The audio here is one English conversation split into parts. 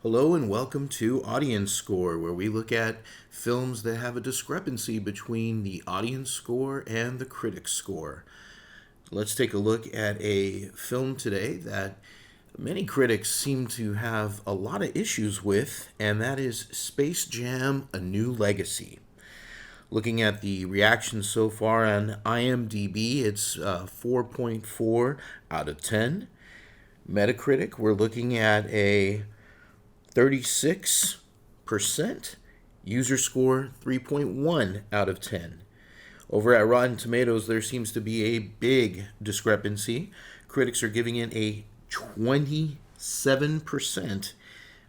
Hello and welcome to Audience Score, where we look at films that have a discrepancy between the audience score and the critic score. Let's take a look at a film today that many critics seem to have a lot of issues with, and that is Space Jam: A New Legacy. Looking at the reactions so far on IMDb, it's 4.4 out of 10. Metacritic, we're looking at a 36%. User score 3.1 out of 10. Over at Rotten Tomatoes, there seems to be a big discrepancy. Critics are giving it a 27%,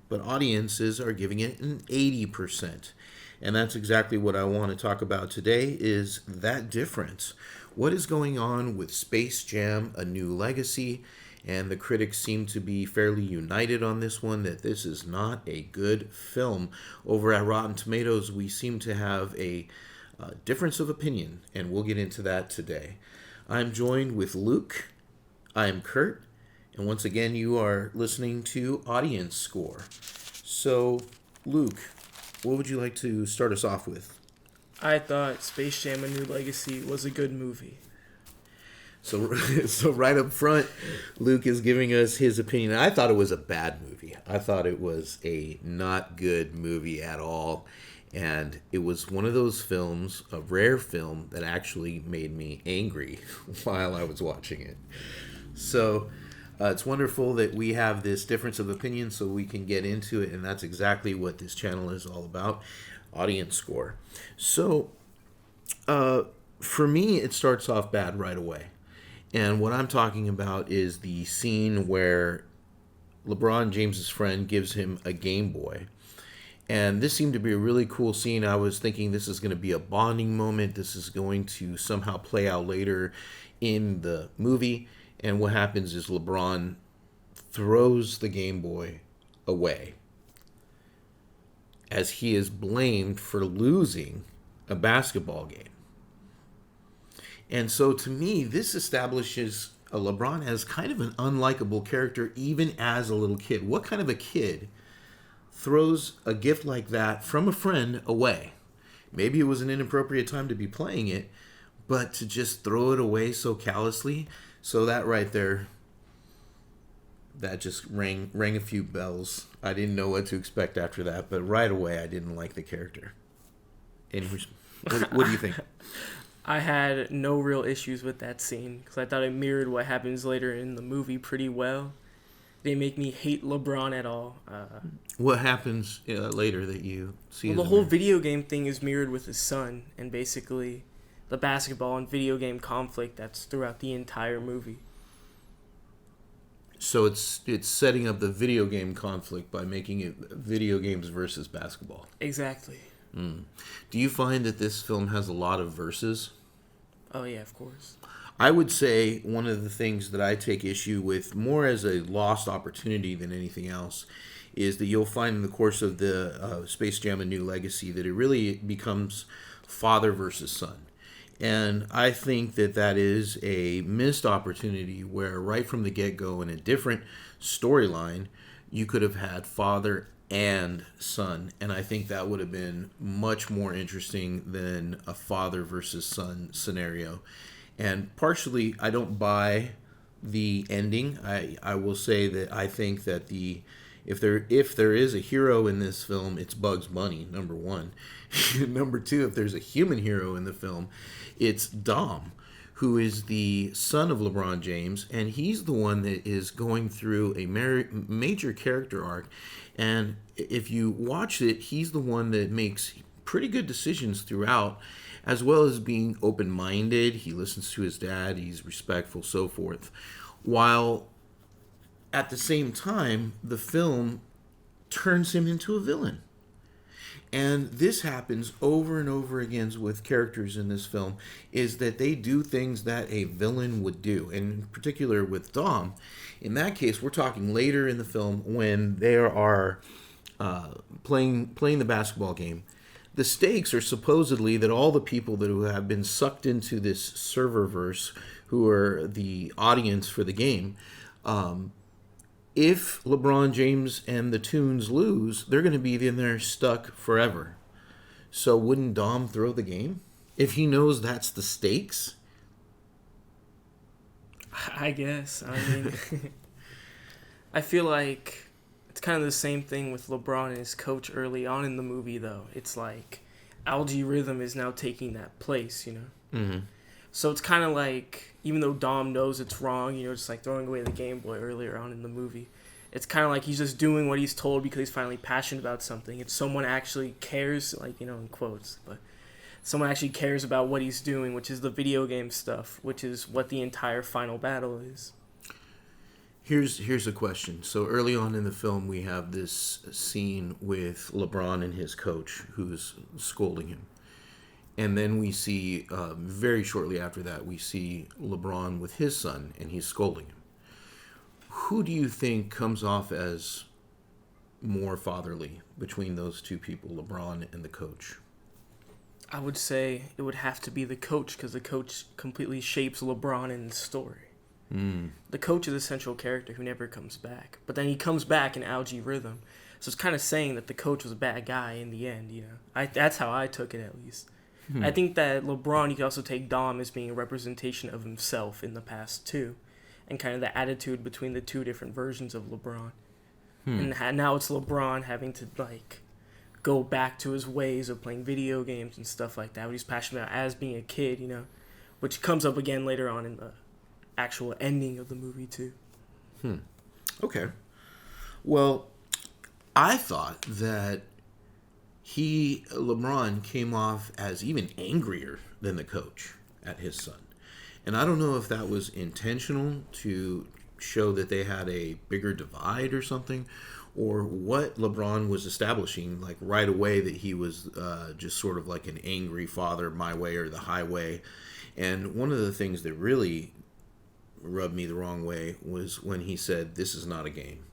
but audiences are giving it an 80%. And that's exactly what I want to talk about today, is that difference. What is going on with Space Jam: A New Legacy? And the critics seem to be fairly united on this one, that this is not a good film. Over at Rotten Tomatoes, we seem to have a difference of opinion, and we'll get into that today. I'm joined with Luke. I'm Curt. And once again, you are listening to Audience Score. So, Luke, what would you like to start us off with? I thought Space Jam: A New Legacy was a good movie. So right up front, Luke is giving us his opinion. I thought it was a bad movie. I thought it was a not good movie at all. And it was one of those films, a rare film, that actually made me angry while I was watching it. So it's wonderful that we have this difference of opinion so we can get into it. And that's exactly what this channel is all about, Audience Score. So for me, it starts off bad right away. And what I'm talking about is the scene where LeBron James's friend gives him a Game Boy. And this seemed to be a really cool scene. I was thinking this is going to be a bonding moment. This is going to somehow play out later in the movie. And what happens is LeBron throws the Game Boy away, as he is blamed for losing a basketball game. And so to me, this establishes LeBron as kind of an unlikable character, even as a little kid. What kind of a kid throws a gift like that from a friend away? Maybe it was an inappropriate time to be playing it, but to just throw it away so callously. So that right there, that just rang a few bells. I didn't know what to expect after that, but right away I didn't like the character. Anyways, what do you think? I had no real issues with that scene because I thought it mirrored what happens later in the movie pretty well. They make me hate LeBron at all. What happens later that you see? Well, the whole video game thing is mirrored with his son, and basically the basketball and video game conflict that's throughout the entire movie. So it's setting up the video game conflict by making it video games versus basketball. Exactly. Do you find that this film has a lot of verses? Oh, yeah, of course. I would say one of the things that I take issue with more as a lost opportunity than anything else is that you'll find in the course of the Space Jam: A New Legacy that it really becomes father versus son. And I think that that is a missed opportunity where right from the get-go in a different storyline, you could have had father and son, and I think that would have been much more interesting than a father versus son scenario. And partially, I don't buy the ending. I will say that I think that if there is a hero in this film, it's Bugs Bunny, number one. Number two, if there's a human hero in the film, it's Dom, who is the son of LeBron James, and he's the one that is going through a major character arc. And if you watch it, he's the one that makes pretty good decisions throughout, as well as being open-minded. He listens to his dad, he's respectful, so forth. While at the same time, the film turns him into a villain. And this happens over and over again with characters in this film, is that they do things that a villain would do. And in particular with Dom, in that case, we're talking later in the film when they are playing the basketball game. The stakes are supposedly that all the people that have been sucked into this serververse, who are the audience for the game, if LeBron James and the Toons lose, they're going to be in there stuck forever. So wouldn't Dom throw the game if he knows that's the stakes? I guess. I mean, I feel like it's kind of the same thing with LeBron and his coach early on in the movie, though. It's like Algae Rhythm is now taking that place, you know? Mm-hmm. So it's kind of like, even though Dom knows it's wrong, you know, just like throwing away the Game Boy earlier on in the movie, it's kind of like he's just doing what he's told because he's finally passionate about something. If someone actually cares, like, you know, in quotes, but someone actually cares about what he's doing, which is the video game stuff, which is what the entire final battle is. Here's a question. So early on in the film, we have this scene with LeBron and his coach who's scolding him. And then we see, very shortly after that, we see LeBron with his son, and he's scolding him. Who do you think comes off as more fatherly between those two people, LeBron and the coach? I would say it would have to be the coach, because the coach completely shapes LeBron in the story. The coach is a central character who never comes back. But then he comes back in Algae Rhythm. So it's kind of saying that the coach was a bad guy in the end, you know. That's how I took it, at least. I think that LeBron, you could also take Dom as being a representation of himself in the past, too. And kind of the attitude between the two different versions of LeBron. And now it's LeBron having to, like, go back to his ways of playing video games and stuff like that, what he's passionate about as being a kid, you know. Which comes up again later on in the actual ending of the movie, too. Okay. Well, I thought that LeBron came off as even angrier than the coach at his son. And I don't know if that was intentional to show that they had a bigger divide or something, or what LeBron was establishing, like right away, that he was just sort of like an angry father, my way or the highway. And one of the things that really rubbed me the wrong way was when he said, "This is not a game."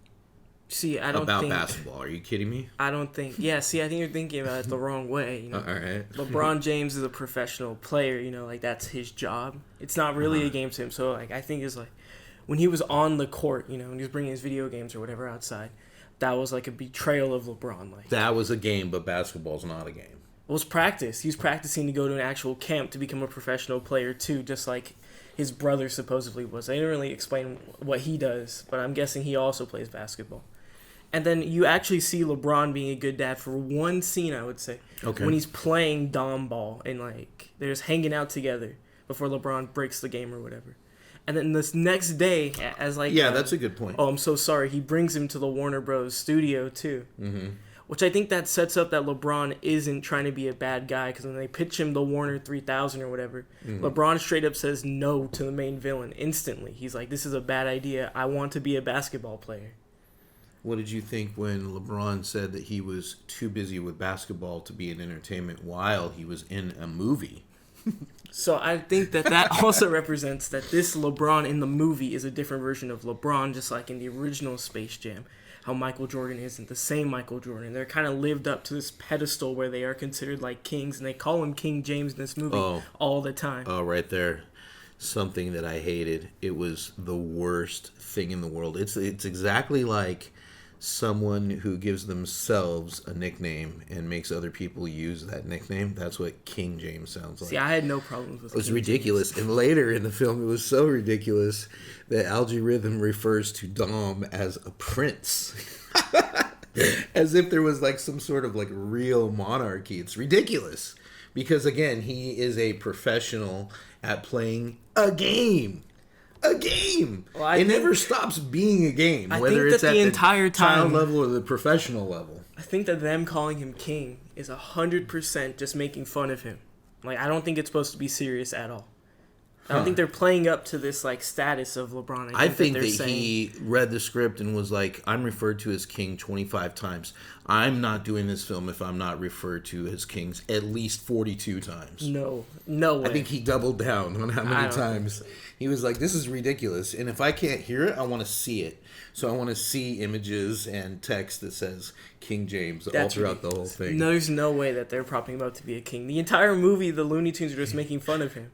See, I don't about think... basketball. Are you kidding me? I don't think... Yeah, see, I think you're thinking about it the wrong way, you know. All right. LeBron James is a professional player, you know, like, that's his job. It's not really a game to him, so, like, I think it's, like, when he was on the court, you know, and he was bringing his video games or whatever outside, that was, like, a betrayal of LeBron. Like, that was a game, but basketball's not a game. It was practice. He was practicing to go to an actual camp to become a professional player, too, just like his brother supposedly was. They didn't really explain what he does, but I'm guessing he also plays basketball. And then you actually see LeBron being a good dad for one scene, I would say. Okay. When he's playing Dom ball and, like, they're just hanging out together before LeBron breaks the game or whatever. And then this next day, as like... Yeah, that's a good point. Oh, I'm so sorry. He brings him to the Warner Bros. Studio, too. Mm-hmm. Which I think that sets up that LeBron isn't trying to be a bad guy, because when they pitch him the Warner 3000 or whatever, LeBron straight up says no to the main villain instantly. He's like, this is a bad idea. I want to be a basketball player. What did you think when LeBron said that he was too busy with basketball to be an entertainment while he was in a movie? So I think that also represents that this LeBron in the movie is a different version of LeBron, just like in the original Space Jam. How Michael Jordan isn't the same Michael Jordan. They're kind of lived up to this pedestal where they are considered like kings, and they call him King James in this movie all the time. Oh, right there. Something that I hated. It was the worst thing in the world. It's exactly like someone who gives themselves a nickname and makes other people use that nickname. That's what King James sounds like. See, I had no problems with it. It was ridiculous. James. And later in the film, it was so ridiculous that Algae Rhythm refers to Dom as a prince. As if there was like some sort of like real monarchy. It's ridiculous. Because again, he is a professional at playing a game. A game. Well, it never stops being a game, whether it's at the entire child level or the professional level. I think that them calling him king is 100% just making fun of him. Like, I don't think it's supposed to be serious at all. I don't think they're playing up to this like status of LeBron. I think that he read the script and was like, I'm referred to as king 25 times. I'm not doing this film if I'm not referred to as kings at least 42 times. No way. I think he doubled down on how many times. He was like, this is ridiculous. And if I can't hear it, I want to see it. So I want to see images and text that says King James all throughout the whole thing. There's no way that they're propping him up to be a king. The entire movie, the Looney Tunes are just making fun of him.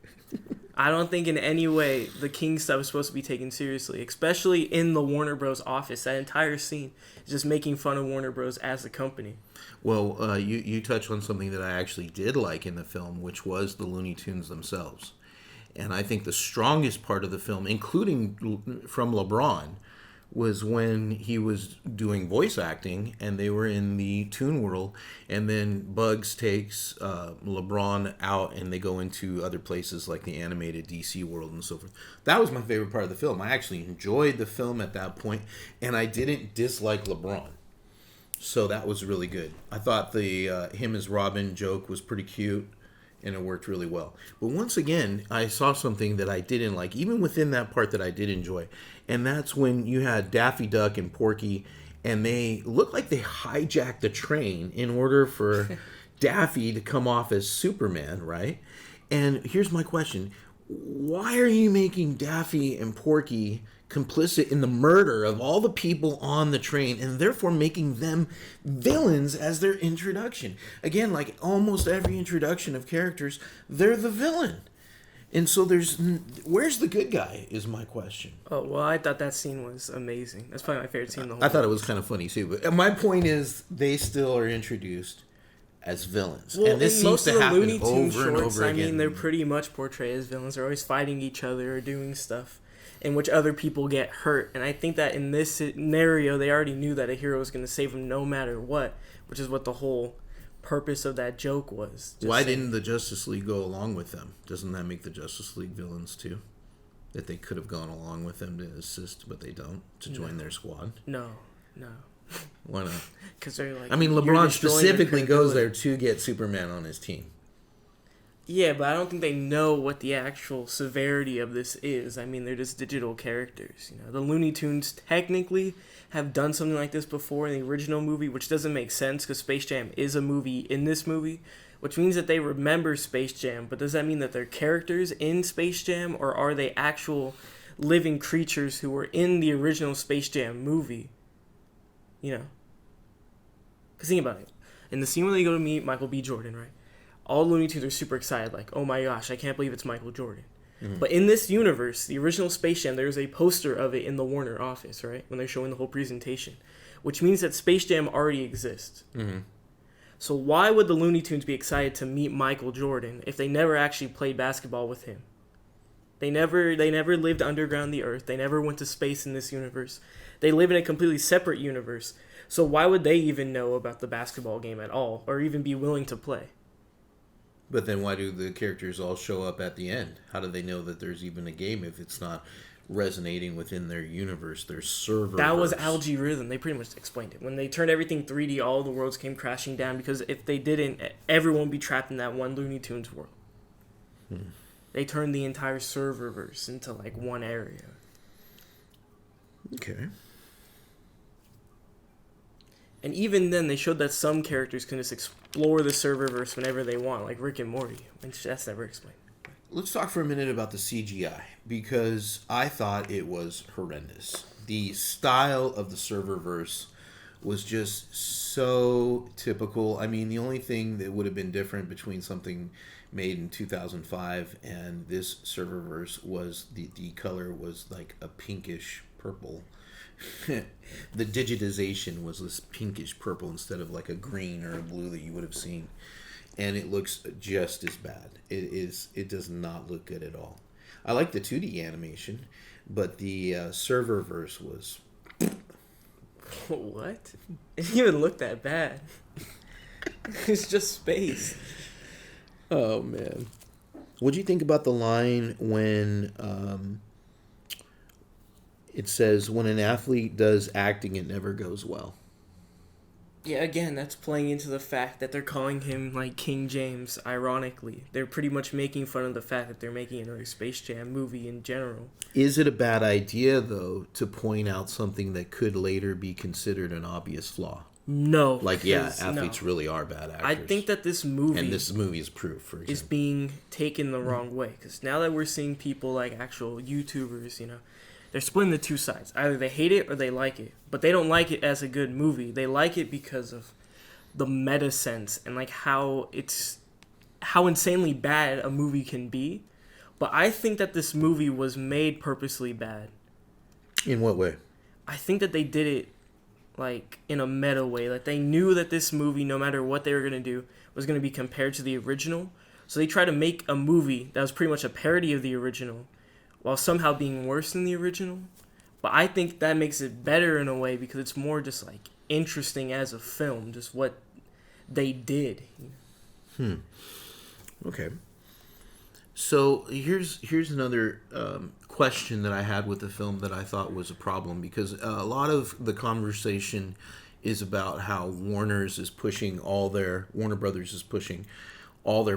I don't think in any way the King stuff is supposed to be taken seriously, especially in the Warner Bros. Office. That entire scene is just making fun of Warner Bros. As a company. Well, you touched on something that I actually did like in the film, which was the Looney Tunes themselves. And I think the strongest part of the film, including from LeBron, was when he was doing voice acting and they were in the Toon World, and then Bugs takes LeBron out and they go into other places like the animated DC world and so forth. That was my favorite part of the film. I actually enjoyed the film at that point, and I didn't dislike LeBron. So that was really good. I thought the him as Robin joke was pretty cute, and it worked really well. But once again, I saw something that I didn't like, even within that part that I did enjoy. And that's when you had Daffy Duck and Porky, and they looked like they hijacked the train in order for Daffy to come off as Superman, right? And here's my question. Why are you making Daffy and Porky complicit in the murder of all the people on the train, and therefore making them villains as their introduction? Again, like almost every introduction of characters, they're the villain. And so where's the good guy is my question. Oh, well, I thought that scene was amazing. That's probably my favorite scene in the whole I thought it was kind of funny too. But my point is they still are introduced as villains. Well, and this in seems most to of the happen Looney Tunes over and shorts, over I again. mean, they're pretty much portrayed as villains. They're always fighting each other or doing stuff in which other people get hurt. And I think that in this scenario, they already knew that a hero was going to save them no matter what, which is what the whole purpose of that joke was. Why didn't the Justice League go along with them? Doesn't that make the Justice League villains too? That they could have gone along with them to assist, but they don't, to join their squad? No. Why not? Because they're like, I mean, you're LeBron destroying specifically their goes credibility. there to get Superman on his team. Yeah, but I don't think they know what the actual severity of this is. I mean, they're just digital characters. You know, the Looney Tunes technically have done something like this before in the original movie, which doesn't make sense because Space Jam is a movie in this movie, which means that they remember Space Jam. But does that mean that they're characters in Space Jam, or are they actual living creatures who were in the original Space Jam movie? You know, because think about it. In the scene where they go to meet Michael B. Jordan, right? All Looney Tunes are super excited, like, oh my gosh, I can't believe it's Michael Jordan. Mm-hmm. But in this universe, the original Space Jam, there's a poster of it in the Warner office, right? When they're showing the whole presentation. Which means that Space Jam already exists. Mm-hmm. So why would the Looney Tunes be excited to meet Michael Jordan if they never actually played basketball with him? They never lived underground the Earth. They never went to space in this universe. They live in a completely separate universe. So why would they even know about the basketball game at all, or even be willing to play? But then why do the characters all show up at the end? How do they know that there's even a game if it's not resonating within their universe, their server? That was algae rhythm. They pretty much explained it. When they turned everything 3D, all the worlds came crashing down because if they didn't, everyone would be trapped in that one Looney Tunes world. They turned the entire serververse into like one area. Okay. And even then, they showed that some characters can just explore the serververse whenever they want, like Rick and Morty. And that's never explained. Let's talk for a minute about the CGI, because I thought it was horrendous. The style of the serververse was just so typical. I mean, the only thing that would have been different between something made in 2005 and this serververse was the color was like a pinkish purple. The digitization was this pinkish purple instead of like a green or a blue that you would have seen, and it looks just as bad. It does not look good at all. I like the 2D animation, but the serververse was what? It didn't even look that bad. It's just space. Oh man, what'd you think about the line when it says, when an athlete does acting, it never goes well? Yeah, again, that's playing into the fact that they're calling him, like, King James, ironically. They're pretty much making fun of the fact that they're making another Space Jam movie in general. Is it a bad idea, though, to point out something that could later be considered an obvious flaw? No. Like, yeah, athletes really are bad actors. I think that this movie... And this movie is proof, for example. ...is being taken the wrong way. Because now that we're seeing people like actual YouTubers, you know, they're splitting the two sides. Either they hate it or they like it. But they don't like it as a good movie. They like it because of the meta sense and like how insanely bad a movie can be. But I think that this movie was made purposely bad. In what way? I think that they did it like in a meta way. Like they knew that this movie, no matter what they were gonna do, was gonna be compared to the original. So they tried to make a movie that was pretty much a parody of the original, while somehow being worse than the original. But I think that makes it better in a way because it's more just like interesting as a film, just what they did. Okay. So here's another question that I had with the film that I thought was a problem, because a lot of the conversation is about how Warner Brothers is pushing all their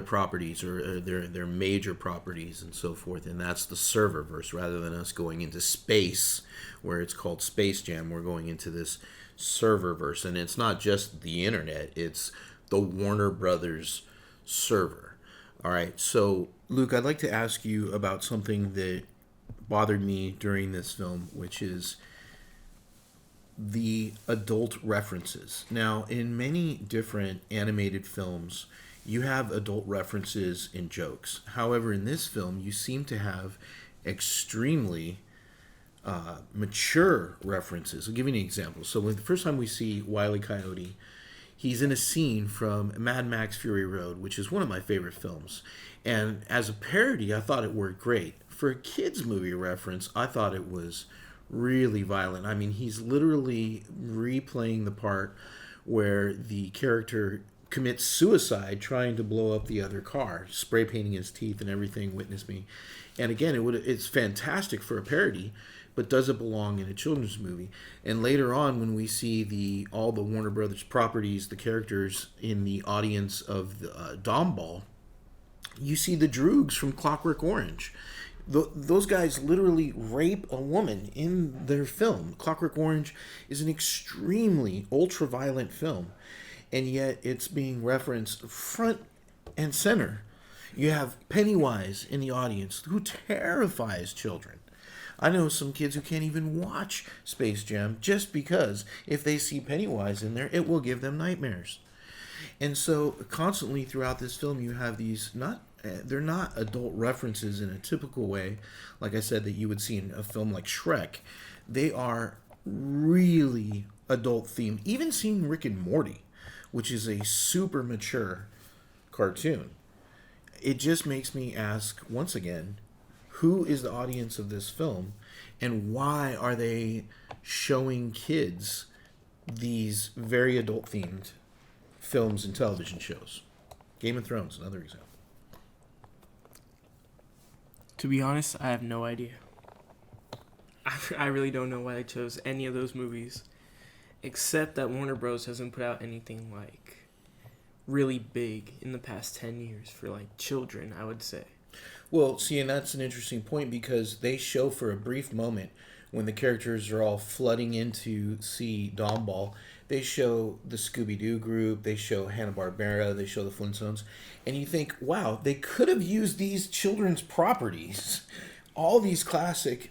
properties, or their major properties and so forth, and that's the serververse. Rather than us going into space where it's called Space Jam, we're going into this serververse, and it's not just the internet, it's the Warner Brothers server. All right, so Luke, I'd like to ask you about something that bothered me during this film, which is the adult references. Now, in many different animated films, you have adult references in jokes. However, in this film, you seem to have extremely mature references. I'll give you an example. So, when the first time we see Wile E. Coyote, he's in a scene from Mad Max Fury Road, which is one of my favorite films. And as a parody, I thought it worked great. For a kids' movie reference, I thought it was really violent. I mean, he's literally replaying the part where the character commits suicide trying to blow up the other car, spray painting his teeth and everything. Witness me. And again, it's fantastic for a parody, but does it belong in a children's movie? And later on, when we see all the Warner Brothers properties, the characters in the audience of the Domball, you see the Droogs from Clockwork Orange. Those guys literally rape a woman in their film. Clockwork Orange is an extremely ultra-violent film, and yet it's being referenced front and center. You have Pennywise in the audience, who terrifies children. I know some kids who can't even watch Space Jam just because if they see Pennywise in there, it will give them nightmares. And so constantly throughout this film, you have these they're not adult references in a typical way, like I said, that you would see in a film like Shrek. They are really adult themed. Even seeing Rick and Morty, which is a super mature cartoon, it just makes me ask once again, who is the audience of this film, and why are they showing kids these very adult themed films and television shows? Game of Thrones, another example. To be honest, I have no idea. I really don't know why they chose any of those movies, except that Warner Bros. Hasn't put out anything like really big in the past 10 years for like children, I would say. Well, see, and that's an interesting point, because they show for a brief moment when the characters are all flooding in to see Domball. They show the Scooby-Doo group, they show Hanna-Barbera, they show the Flintstones, and you think, wow, they could have used these children's properties. All these classic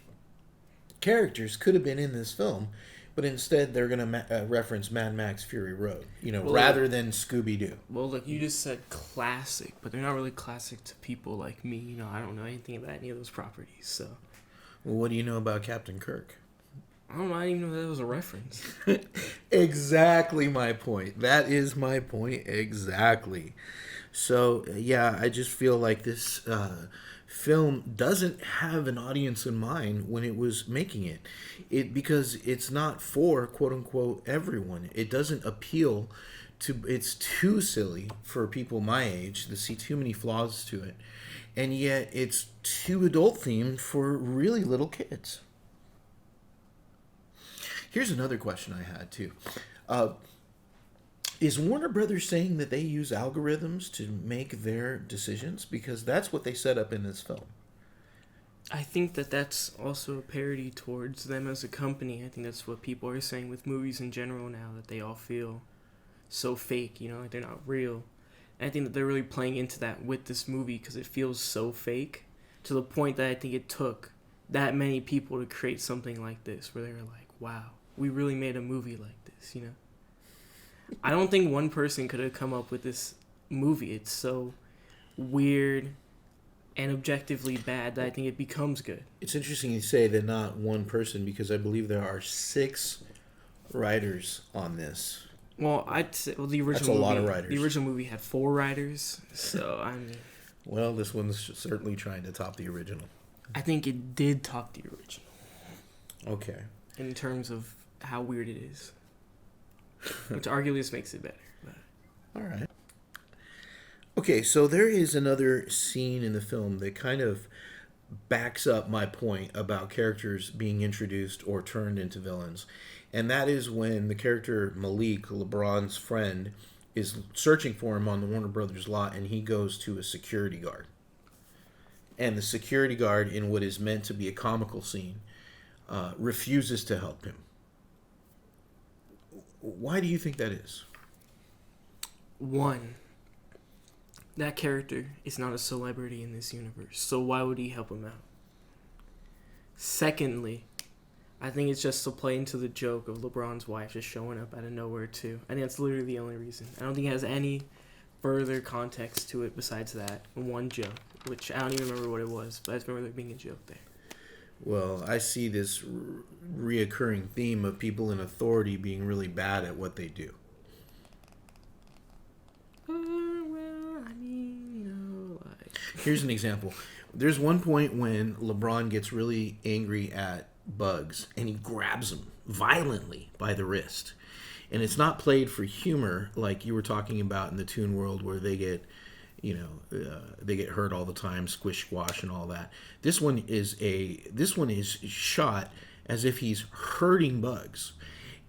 characters could have been in this film, but instead they're going to reference Mad Max Fury Road, rather than Scooby-Doo. Well, look, you just said classic, but they're not really classic to people like me. I don't know anything about any of those properties, so. Well, what do you know about Captain Kirk? I don't know. I didn't even know that was a reference. Exactly my point. That is my point exactly. So, yeah, I just feel like this film doesn't have an audience in mind when it was making it. Because it's not for, quote-unquote, everyone. It doesn't appeal to... It's too silly for people my age to see too many flaws to it. And yet, it's too adult-themed for really little kids. Here's another question I had, too. Is Warner Brothers saying that they use algorithms to make their decisions? Because that's what they set up in this film. I think that that's also a parody towards them as a company. I think that's what people are saying with movies in general now, that they all feel so fake, like they're not real. And I think that they're really playing into that with this movie because it feels so fake, to the point that I think it took that many people to create something like this, where they were like, wow, we really made a movie like this, I don't think one person could have come up with this movie. It's so weird, and objectively bad that I think it becomes good. It's interesting you say that not one person, because I believe there are 6 writers on this. Well, I'd say the original That's a lot of writers. The original movie had 4 writers, so I mean, Well, this one's certainly trying to top the original. I think it did top the original Okay. in terms of how weird it is, which arguably just makes it better. But. All right. Okay, so there is another scene in the film that kind of backs up my point about characters being introduced or turned into villains. And that is when the character Malik, LeBron's friend, is searching for him on the Warner Brothers lot, and he goes to a security guard. And the security guard, in what is meant to be a comical scene, refuses to help him. Why do you think that is? One, that character is not a celebrity in this universe, so why would he help him out? Secondly, I think it's just to play into the joke of LeBron's wife just showing up out of nowhere too. I think that's literally the only reason. I don't think it has any further context to it besides that one joke, which I don't even remember what it was, but I just remember there being a joke there. Well, I see this reoccurring theme of people in authority being really bad at what they do. Well, I mean, Here's an example. There's one point when LeBron gets really angry at Bugs, and he grabs him violently by the wrist. And it's not played for humor like you were talking about in the Toon World, where they get, they get hurt all the time, squish squash and all that. This one is shot as if he's hurting Bugs,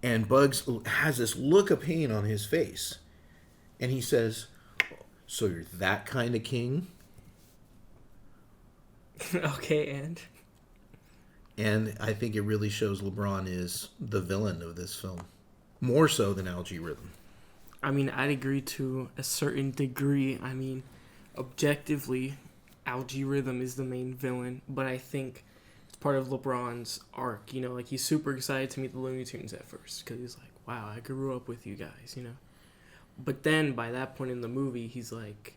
and Bugs has this look of pain on his face, and he says, "So you're that kind of king?" okay, And I think it really shows LeBron is the villain of this film, more so than Algae Rhythm. I mean, I'd agree to a certain degree. I mean, objectively, Algae Rhythm is the main villain, but I think it's part of LeBron's arc. Like he's super excited to meet the Looney Tunes at first because he's like, "Wow, I grew up with you guys," But then by that point in the movie, he's like,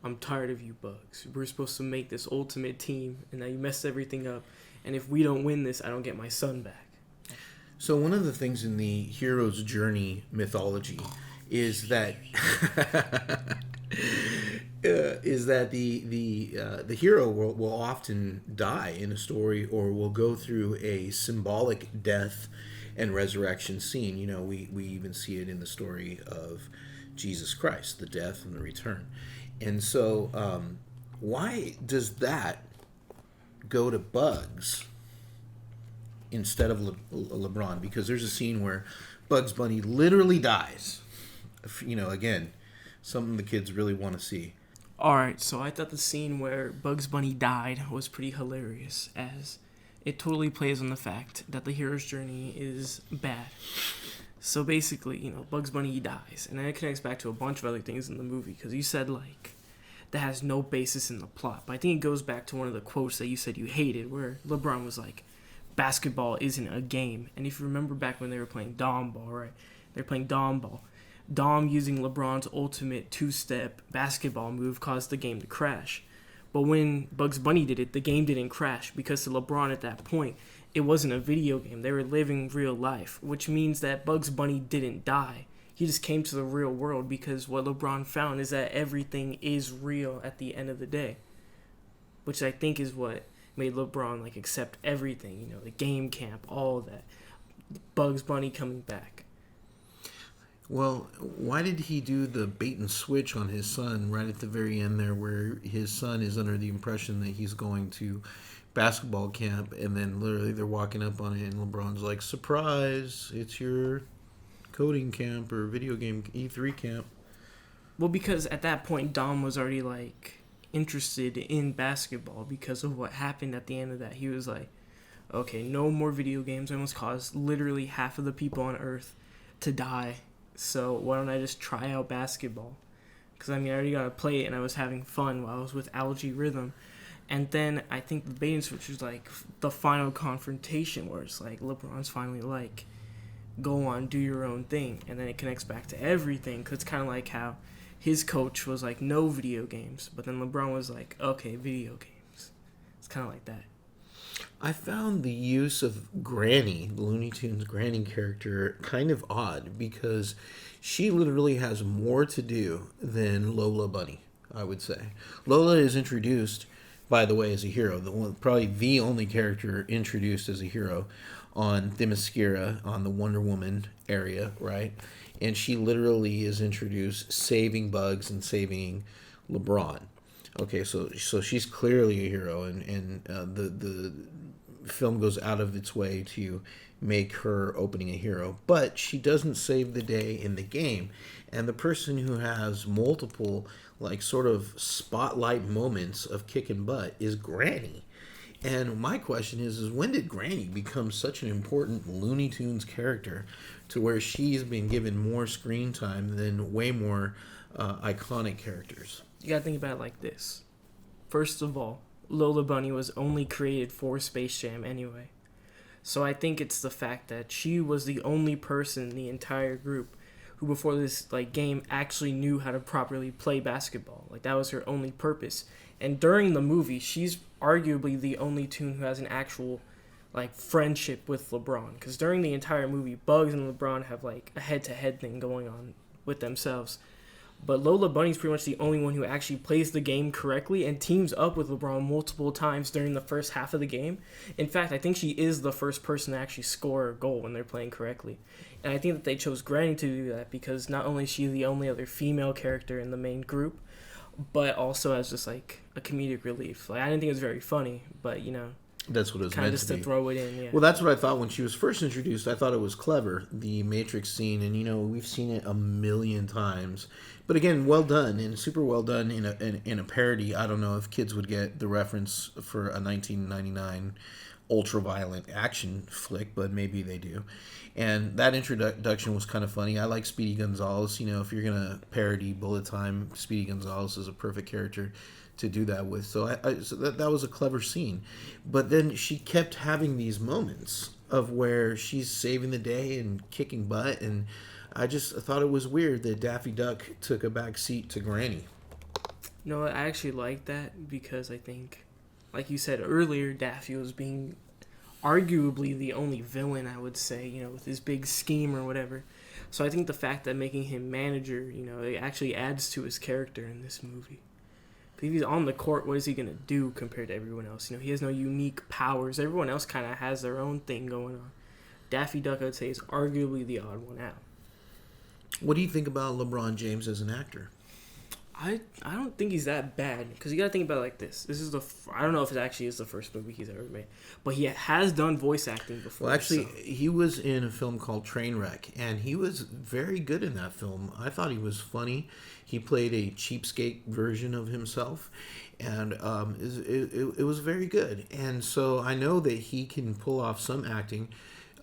"I'm tired of you, Bugs. We're supposed to make this ultimate team, and now you messed everything up. And if we don't win this, I don't get my son back." So one of the things in the hero's journey mythology is that the hero will often die in a story, or will go through a symbolic death and resurrection scene. We even see it in the story of Jesus Christ, the death and the return. And so why does that go to Bugs instead of LeBron? Because there's a scene where Bugs Bunny literally dies. Again, something the kids really want to see. Alright, so I thought the scene where Bugs Bunny died was pretty hilarious, as it totally plays on the fact that the hero's journey is bad. So basically, Bugs Bunny dies, and then it connects back to a bunch of other things in the movie, because you said, that has no basis in the plot. But I think it goes back to one of the quotes that you said you hated, where LeBron was like, "Basketball isn't a game." And if you remember back when they were playing Dom Ball, right? They're playing Dom Ball. Dom, using LeBron's ultimate two-step basketball move, caused the game to crash. But when Bugs Bunny did it, the game didn't crash, because to LeBron at that point, it wasn't a video game. They were living real life, which means that Bugs Bunny didn't die. He just came to the real world, because what LeBron found is that everything is real at the end of the day, which I think is what made LeBron accept everything. The game camp, all of that, Bugs Bunny coming back. Well, why did he do the bait and switch on his son right at the very end there, where his son is under the impression that he's going to basketball camp, and then literally they're walking up on it, and LeBron's like, "Surprise, it's your coding camp or video game E3 camp." Well, because at that point, Dom was already interested in basketball because of what happened at the end of that. He was like, "Okay, no more video games. I almost caused literally half of the people on Earth to die. So why don't I just try out basketball?" Because I already got to play it, and I was having fun while I was with Algae Rhythm. And then I think the bait and switch was the final confrontation, where it's LeBron's finally go on, do your own thing. And then it connects back to everything, because it's kind of like how his coach was like, no video games. But then LeBron was like, okay, video games. It's kind of like that. I found the use of Granny, the Looney Tunes Granny character, kind of odd because she literally has more to do than Lola Bunny, I would say. Lola is introduced, by the way, as a hero. Probably the only character introduced as a hero on Themyscira, on the Wonder Woman area, right? And she literally is introduced saving Bugs and saving LeBron. Okay, so she's clearly a hero, and the film goes out of its way to make her opening a hero, but she doesn't save the day in the game. And the person who has multiple, like, sort of spotlight moments of kicking butt is Granny. And my question is when did Granny become such an important Looney Tunes character to where she's been given more screen time than way more iconic characters? You gotta think about it like this. First of all, Lola Bunny was only created for Space Jam anyway. So I think it's the fact that she was the only person in the entire group who before this like game actually knew how to properly play basketball. Like that was her only purpose. And during the movie, she's arguably the only Toon who has an actual like friendship with LeBron. Because during the entire movie, Bugs and LeBron have like a head-to-head thing going on with themselves. But Lola Bunny's pretty much the only one who actually plays the game correctly and teams up with LeBron multiple times during the first half of the game. In fact, I think she is the first person to actually score a goal when they're playing correctly. And I think that they chose Granny to do that because not only is she the only other female character in the main group, but also as just like a comedic relief. Like I didn't think it was very funny, but you know, that's what it was kind of meant just to to be. throw it in. Yeah. Well, that's what I thought when she was first introduced. I thought it was clever, the Matrix scene, and you know we've seen it a million times. But again, well done and super well done in a parody. I don't know if kids would get the reference for a 1999 ultra-violent action flick, but maybe they do. And that introduction was kind of funny. I like Speedy Gonzalez. You know, if you're gonna parody Bullet Time, Speedy Gonzalez is a perfect character to do that with. So so that was a clever scene. But then she kept having these moments of where she's saving the day and kicking butt, and I just thought it was weird that Daffy Duck took a back seat to Granny. No, I actually like that because I think, like you said earlier, Daffy was being arguably the only villain, I would say, you know, with his big scheme or whatever. So I think the fact that making him manager, you know, it actually adds to his character in this movie. If he's on the court, what is he going to do compared to everyone else? You know, he has no unique powers. Everyone else kind of has their own thing going on. Daffy Duck, I would say, is arguably the odd one out. What do you think about LeBron James as an actor? I don't think he's that bad because you got to think about it like this. This is I don't know if it actually is the first movie he's ever made, but he has done voice acting before. Well, actually, he was in a film called Trainwreck, and he was very good in that film. I thought he was funny. He played a cheapskate version of himself, and it was very good. And so I know that he can pull off some acting.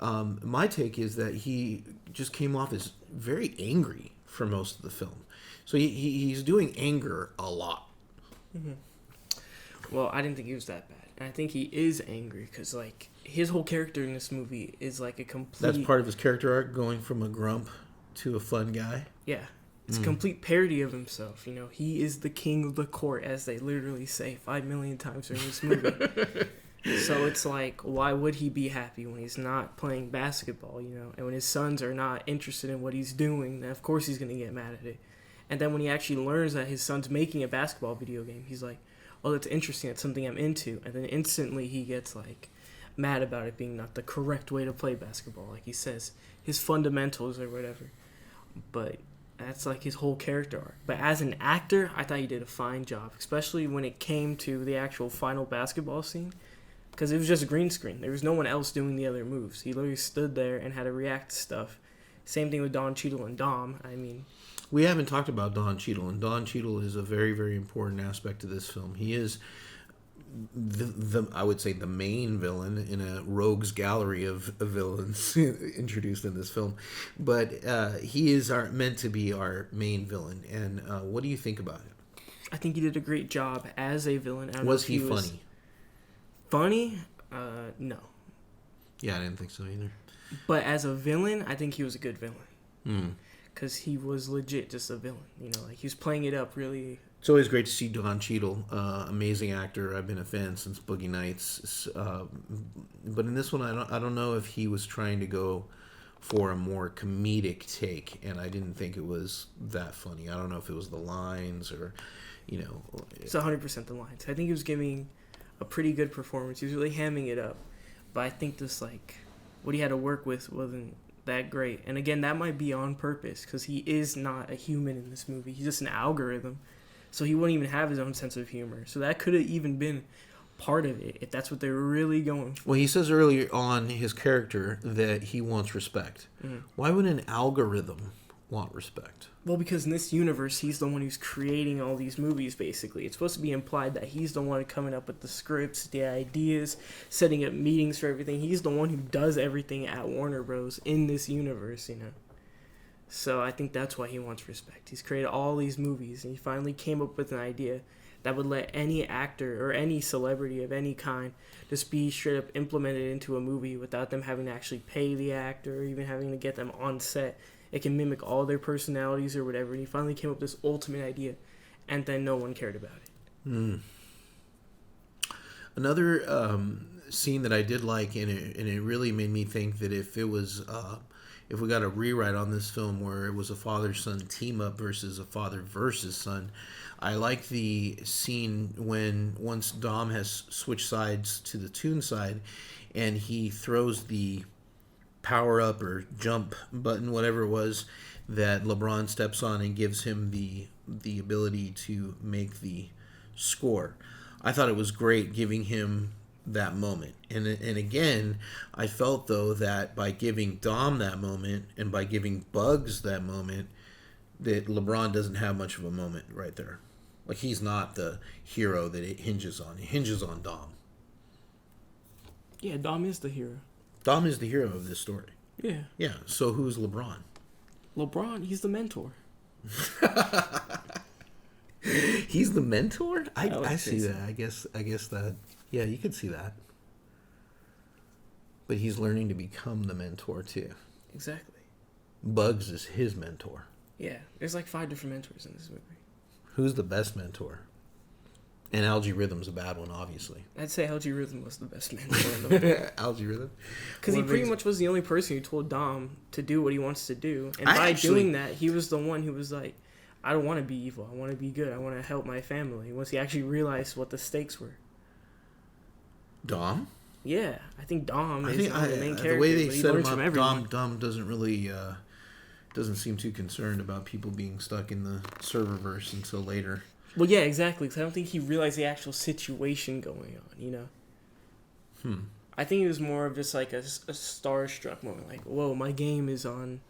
My take is that he just came off as very angry for most of the film. So he's doing anger a lot. Mm-hmm. Well, I didn't think he was that bad. And I think he is angry because, like, his whole character in this movie is, like, a complete... That's part of his character arc, going from a grump to a fun guy? Yeah. It's a complete parody of himself. You know, he is the king of the court, as they literally say 5 million times during this movie. So it's like, why would he be happy when he's not playing basketball, you know? And when his sons are not interested in what he's doing, then of course he's going to get mad at it. And then when he actually learns that his son's making a basketball video game, he's like, oh, that's interesting. That's something I'm into. And then instantly he gets, like, mad about it being not the correct way to play basketball. Like he says, his fundamentals or whatever. But that's, like, his whole character arc. But as an actor, I thought he did a fine job, especially when it came to the actual final basketball scene. Because it was just a green screen. There was no one else doing the other moves. He literally stood there and had to react to stuff. Same thing with Don Cheadle and Dom. I mean... We haven't talked about Don Cheadle, and Don Cheadle is a very, very important aspect of this film. He is, I would say, the main villain in a rogues gallery of villains introduced in this film. But he is meant to be our main villain. And what do you think about it? I think he did a great job as a villain. Was he funny? Funny? No. Yeah, I didn't think so either. But as a villain, I think he was a good villain. because he was legit just a villain. Like he was playing it up really. It's always great to see Don Cheadle, amazing actor. I've been a fan since Boogie Nights, but in this one, I don't know if he was trying to go for a more comedic take, and I didn't think it was that funny. I don't know if it was the lines or, It's 100% the lines. I think he was giving a pretty good performance. He was really hamming it up, but I think just like what he had to work with wasn't that great. And again, that might be on purpose because he is not a human in this movie. He's just an algorithm. So he wouldn't even have his own sense of humor. So that could have even been part of it, if that's what they were really going for. Well, he says earlier on his character that he wants respect. Mm-hmm. Why would an algorithm want respect? Well, because in this universe, he's the one who's creating all these movies, basically. It's supposed to be implied that he's the one coming up with the scripts, the ideas, setting up meetings for everything. He's the one who does everything at Warner Bros. In this universe, So I think that's why he wants respect. He's created all these movies, and he finally came up with an idea that would let any actor or any celebrity of any kind just be straight up implemented into a movie without them having to actually pay the actor or even having to get them on set. It can mimic all their personalities or whatever. And he finally came up with this ultimate idea, and then no one cared about it. Mm. Another scene that I did like, and it really made me think that if we got a rewrite on this film where it was a father-son team-up versus a father versus son, I like the scene when once Dom has switched sides to the Toon side, and he throws the power-up or jump button, whatever it was, that LeBron steps on and gives him the ability to make the score. I thought it was great giving him that moment. And again, I felt, though, that by giving Dom that moment and by giving Bugs that moment, that LeBron doesn't have much of a moment right there. Like, he's not the hero that it hinges on. It hinges on Dom. Yeah, Dom is the hero. Dom is the hero of this story. Yeah. Yeah, so who's LeBron? LeBron, he's the mentor. He's the mentor? I see that. I guess that, yeah, you could see that. But he's learning to become the mentor, too. Exactly. Bugs is his mentor. Yeah, there's like 5 different mentors in this movie. Who's the best mentor? And Algae Rhythm's a bad one, obviously. I'd say Algae Rhythm was the best mentor in the movie. Algae Rhythm? Because he pretty much was the only person who told Dom to do what he wants to do. And by doing that, he was the one who was like, I don't want to be evil. I want to be good. I want to help my family. Once he actually realized what the stakes were. Dom? Yeah, I think Dom is the main character. The way they set him up, Dom doesn't really... doesn't seem too concerned about people being stuck in the serververse until later. Well, yeah, exactly. Because I don't think he realized the actual situation going on, I think it was more of just like a starstruck moment. Like, whoa, my game is on.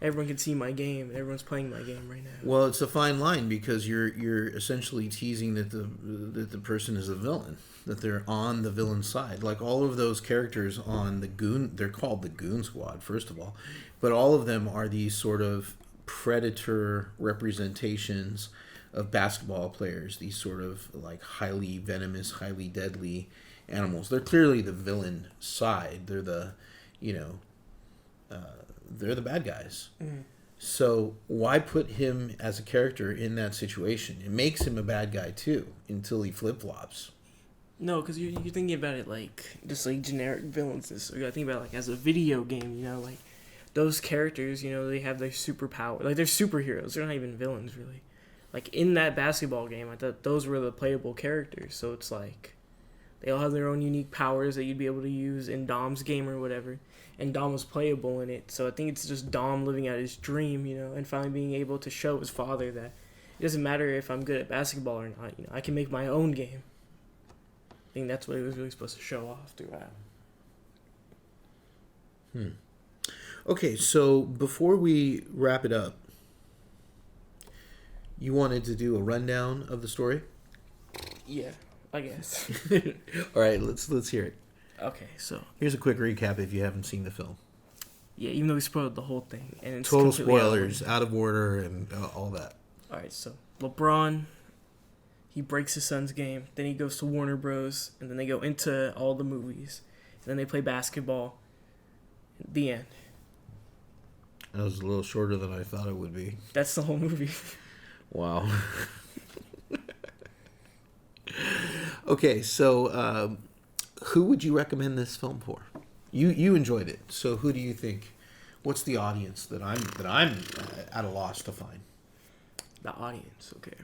Everyone can see my game. Everyone's playing my game right now. Well, it's a fine line because you're essentially teasing that the person is a villain, that they're on the villain side. Like all of those characters on the Goon, they're called the Goon Squad, first of all, but all of them are these sort of predator representations of basketball players. These sort of like highly venomous, highly deadly animals. They're clearly the villain side. They're the, they're the bad guys. Mm. So why put him as a character in that situation? It makes him a bad guy too until he flip-flops. No, because you're thinking about it like just like generic villains. So you gotta think about it like as a video game. Like those characters. They have their superpower. Like they're superheroes. They're not even villains really. Like in that basketball game, I thought those were the playable characters. So it's like they all have their own unique powers that you'd be able to use in Dom's game or whatever. And Dom was playable in it. So I think it's just Dom living out his dream, and finally being able to show his father that it doesn't matter if I'm good at basketball or not. I can make my own game. I think that's what he was really supposed to show off throughout. Okay, so before we wrap it up, you wanted to do a rundown of the story? Yeah, I guess. All right, let's hear it. Okay, so here's a quick recap if you haven't seen the film. Yeah, even though we spoiled the whole thing, and it's total spoilers, out of order, and all that. All right, so LeBron, he breaks his son's game. Then he goes to Warner Bros. And then they go into all the movies. And then they play basketball. The end. That was a little shorter than I thought it would be. That's the whole movie. Wow. Okay, so who would you recommend this film for? You enjoyed it, so who do you think? What's the audience that I'm at a loss to find? The audience, okay.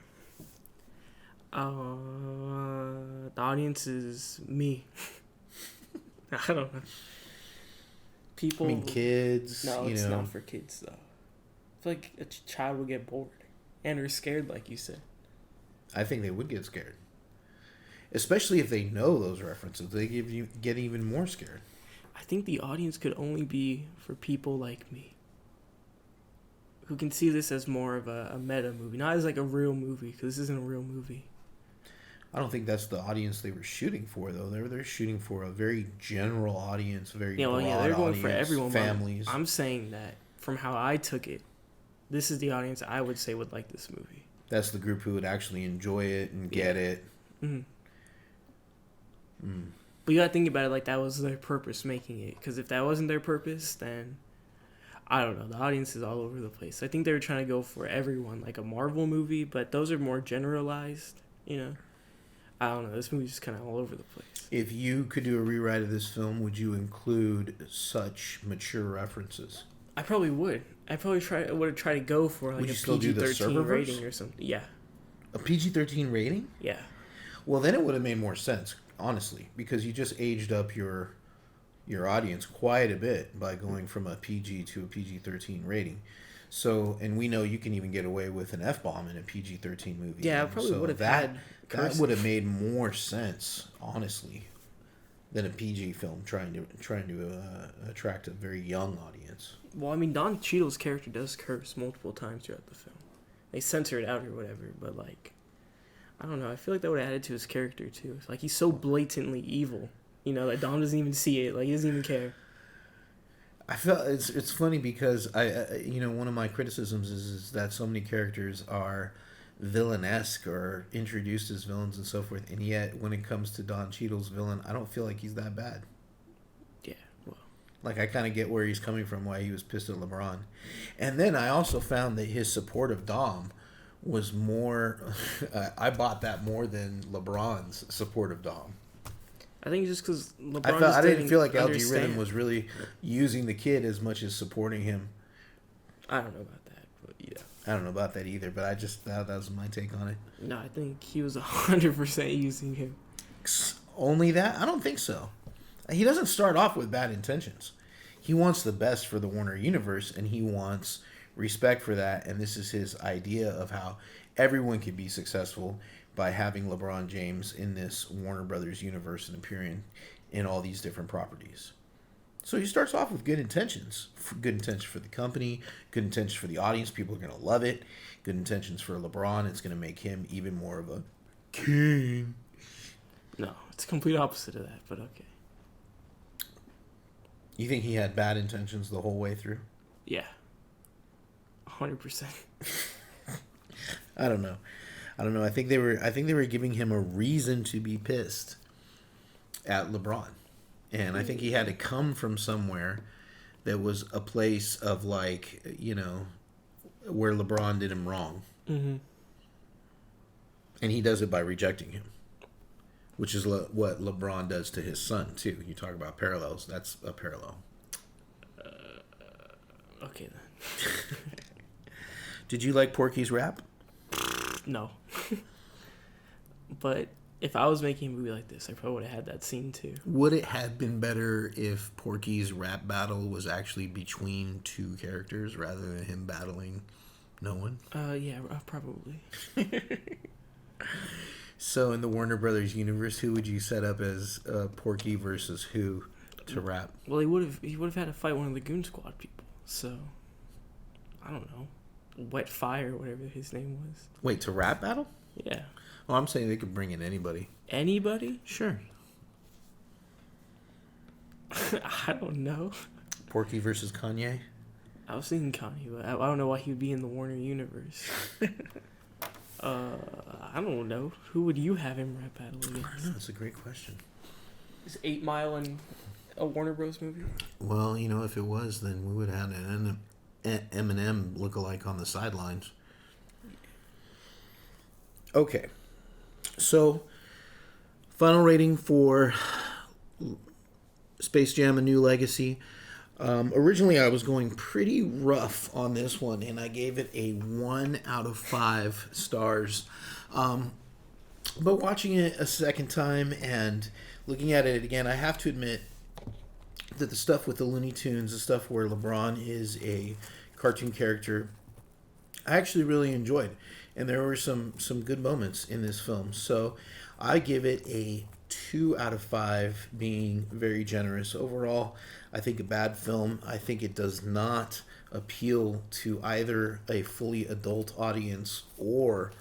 The audience is me. I don't know. People. I mean, kids. No, it's not for kids though. I feel like a child would get bored and are scared, like you said. I think they would get scared, especially if they know those references. They get even more scared. I think the audience could only be for people like me, who can see this as more of a meta movie, not as like a real movie, because this isn't a real movie. I don't think that's the audience they were shooting for, though. They're shooting for a very general audience, very broad They're going audience, for everyone. families. I'm saying that from how I took it, this is the audience I would say would like this movie. That's the group who would actually enjoy it and get it. Mm-hmm. But you gotta think about it like that was their purpose making it. Because if that wasn't their purpose, then I don't know. The audience is all over the place. I think they were trying to go for everyone, like a Marvel movie, but those are more generalized. I don't know. This movie's just kind of all over the place. If you could do a rewrite of this film, would you include such mature references? I probably would. I probably would have tried to go for like a PG-13 rating or something. Yeah. A PG-13 rating? Yeah. Well, then it would have made more sense, honestly, because you just aged up your audience quite a bit by going from a PG to a PG-13 rating. So, and we know you can even get away with an F-bomb in a PG-13 movie. Yeah, I probably would have had that would have made more sense, honestly, than a PG film trying to attract a very young audience. Well, I mean, Don Cheadle's character does curse multiple times throughout the film. They censor it out or whatever, but like, I don't know. I feel like that would have added to his character too. It's like he's so blatantly evil, that Dom doesn't even see it. Like he doesn't even care. I felt it's funny because I one of my criticisms is that so many characters are villanesque or introduced as villains and so forth, and yet when it comes to Don Cheadle's villain, I don't feel like he's that bad. Yeah, well, like I kind of get where he's coming from, why he was pissed at LeBron, and then I also found that his support of Dom was more. I bought that more than LeBron's support of Dom. I think just because LeBron I didn't feel like LG understand. Rhythm was really using the kid as much as supporting him. I don't know about that, but yeah. I don't know about that either, but I just that was my take on it. No, I think he was 100% using him. Only that? I don't think so. He doesn't start off with bad intentions. He wants the best for the Warner universe, and he wants respect for that, and this is his idea of how everyone can be successful by having LeBron James in this Warner Brothers universe and appearing in all these different properties. So he starts off with good intentions. Good intentions for the company, good intentions for the audience. People are going to love it. Good intentions for LeBron. It's going to make him even more of a king. No, it's the complete opposite of that, but okay. You think he had bad intentions the whole way through? Yeah. 100%. I don't know. I think they were giving him a reason to be pissed at LeBron. And I think he had to come from somewhere that was a place of like, where LeBron did him wrong. Mm-hmm. And he does it by rejecting him, which is what LeBron does to his son too. You talk about parallels. That's a parallel. Okay then. Did you like Porky's rap? No. But if I was making a movie like this, I probably would have had that scene too. Would it have been better if Porky's rap battle was actually between two characters rather than him battling no one? Yeah, probably. So in the Warner Brothers universe, who would you set up as Porky versus who to rap? Well, he would have had to fight one of the Goon Squad people. So I don't know. Wet Fire, whatever his name was. Wait, to rap battle? Yeah. Well, I'm saying they could bring in anybody. Anybody? Sure. I don't know. Porky versus Kanye? I was thinking Kanye, but I don't know why he would be in the Warner universe. I don't know. Who would you have him rap battle against? I don't know. That's a great question. Is 8 Mile in a Warner Bros. Movie? Well, if it was, then we would have had Eminem lookalike on the sidelines. Okay, so final rating for Space Jam: A New Legacy. Originally, I was going pretty rough on this one, and I gave it a 1 out of 5 stars. But watching it a second time and looking at it again, I have to admit that the stuff with the Looney Tunes, the stuff where LeBron is a cartoon character, I actually really enjoyed. And there were some good moments in this film. So I give it a 2 out of 5, being very generous. Overall, I think a bad film. I think it does not appeal to either a fully adult audience or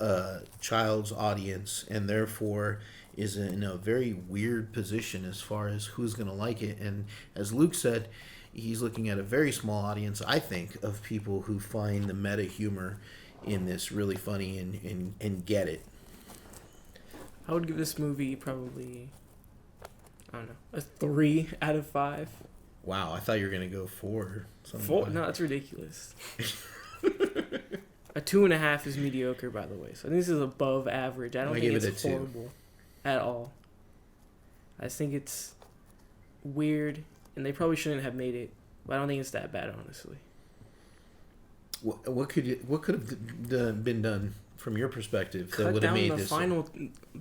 a child's audience, and therefore is in a very weird position as far as who's going to like it. And as Luke said, he's looking at a very small audience, I think, of people who find the meta humor in this really funny and get it. I would give this movie probably, I don't know, a 3 out of 5. Wow, I thought you were going to go 4. 4? No, that's ridiculous. A 2.5 is mediocre, by the way. So I think this is above average. I don't think it's horrible at all. I just think it's weird, and they probably shouldn't have made it. But I don't think it's that bad, honestly. What could have been done from your perspective that would Cut have made down the this final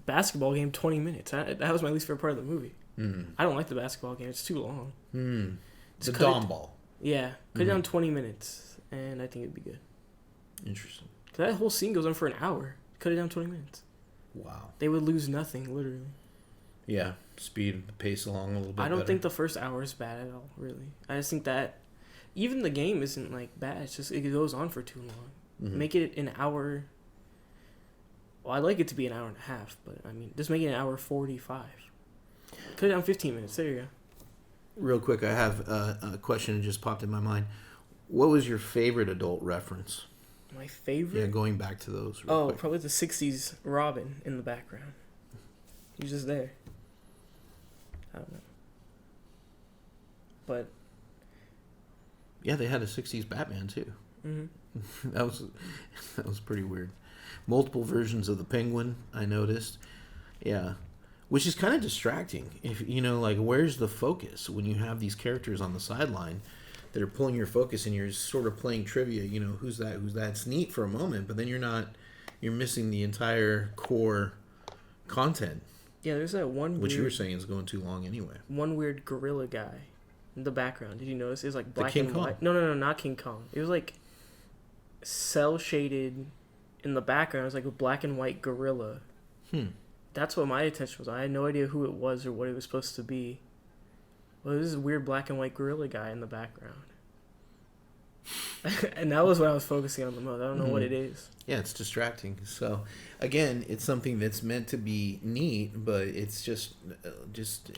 basketball game 20 minutes. That was my least favorite part of the movie. Mm. I don't like the basketball game. It's too long. Mm. The Just Dom ball. Yeah, cut it down 20 minutes, and I think it'd be good. Interesting. That whole scene goes on for an hour. Cut it down 20 minutes. Wow. They would lose nothing, literally. Yeah, speed the pace along a little bit. I don't better. think the first hour is bad at all, really. I just think that even the game isn't like bad. It's just it goes on for too long. Mm-hmm. Make it an hour. Well, I'd like it to be an hour and a half, but I mean, just make it an hour 45. Cut it down 15 minutes. There you go. Real quick, I have a question that just popped in my mind. What was your favorite adult reference? My favorite? Yeah, going back to those. Oh, quick. probably the 60s Robin in the background. He's just there. I don't know. But Yeah, they had a 60s Batman, too. mm-hmm. that was pretty weird. Multiple versions of the Penguin, I noticed. Yeah. Which is kind of distracting. If like, where's the focus when you have these characters on the sideline that are pulling your focus and you're sort of playing trivia, who's that? It's neat for a moment, but then you're missing the entire core content. Yeah, there's that one Which you were saying is going too long anyway. One weird gorilla guy in the background. Did you notice? It was like black King and Kong. white. No, not King Kong. It was like cell shaded in the background. It was like a black and white gorilla. That's what my attention was on. I had no idea who it was or what it was supposed to be. Well, this is a weird black and white gorilla guy in the background. And that was what I was focusing on the most. I don't know what it is. Yeah, it's distracting. So, again, it's something that's meant to be neat, but it's just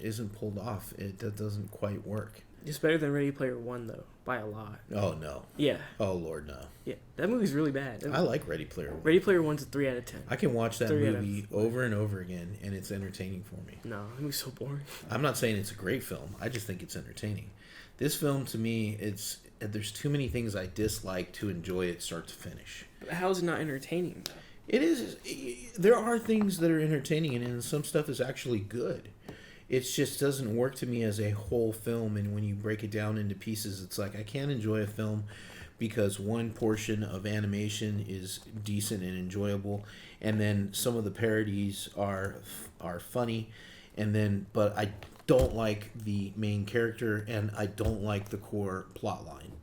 isn't pulled off. That doesn't quite work. It's better than Ready Player One, though, by a lot. Oh, no. Yeah. Oh, Lord, no. Yeah, that movie's really bad. I like Ready Player One. Ready Player One's a 3 out of 10. I can watch that 3 out of movie over and over again, and it's entertaining for me. No, that movie's so boring. I'm not saying it's a great film. I just think it's entertaining. This film, to me, there's too many things I dislike to enjoy it start to finish. But how is it not entertaining, though? It is. There are things that are entertaining, and some stuff is actually good. It just doesn't work to me as a whole film, and when you break it down into pieces, it's like I can't enjoy a film because one portion of animation is decent and enjoyable, and then some of the parodies are funny, but I don't like the main character, and I don't like the core plot line.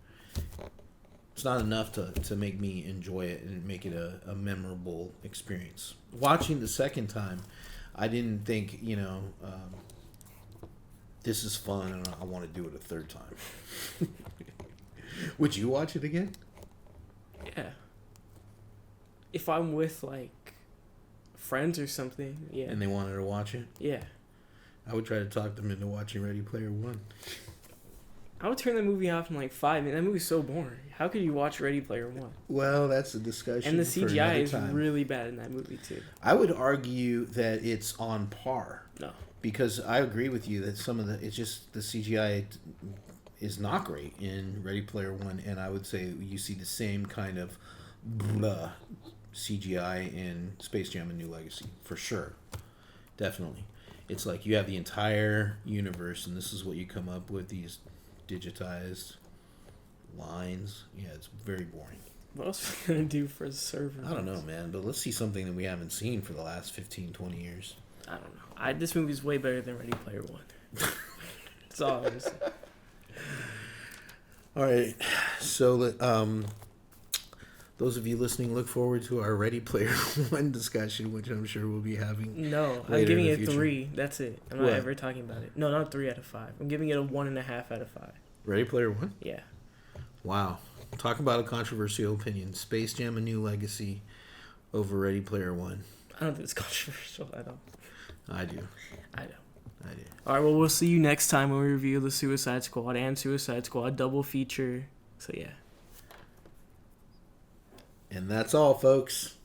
It's not enough to make me enjoy it and make it a memorable experience. Watching the second time, I didn't think, this is fun and I want to do it a third time. Would you watch it again? Yeah. If I'm with, like, friends or something, yeah. And they wanted to watch it? Yeah. I would try to talk them into watching Ready Player One. I would turn that movie off in like 5 minutes. That movie's so boring. How could you watch Ready Player One? Well, that's a discussion. And the for CGI another is time. really bad in that movie too. I would argue that it's on par. No. Because I agree with you that some of it's just the CGI is not great in Ready Player One, and I would say you see the same kind of blah CGI in Space Jam: A New Legacy for sure, definitely. It's like you have the entire universe, and this is what you come up with, these digitized lines. Yeah, it's very boring. What else are we going to do for the server? I don't know, man, but let's see something that we haven't seen for the last 15, 20 years. I don't know. This movie's way better than Ready Player One. That's all I'm going to say. All right, so those of you listening, look forward to our Ready Player One discussion, which I'm sure we'll be having. No, I'm giving it future. 3. That's it. I'm not What? ever talking about it. No, not 3 out of 5. I'm giving it a 1.5 out of 5. Ready Player One? Yeah. Wow. Talk about a controversial opinion. Space Jam: A New Legacy over Ready Player One. I don't think it's controversial at all. I do. I know. I do. All right, well, we'll see you next time when we review the Suicide Squad and Suicide Squad double feature. So, yeah. And that's all, folks.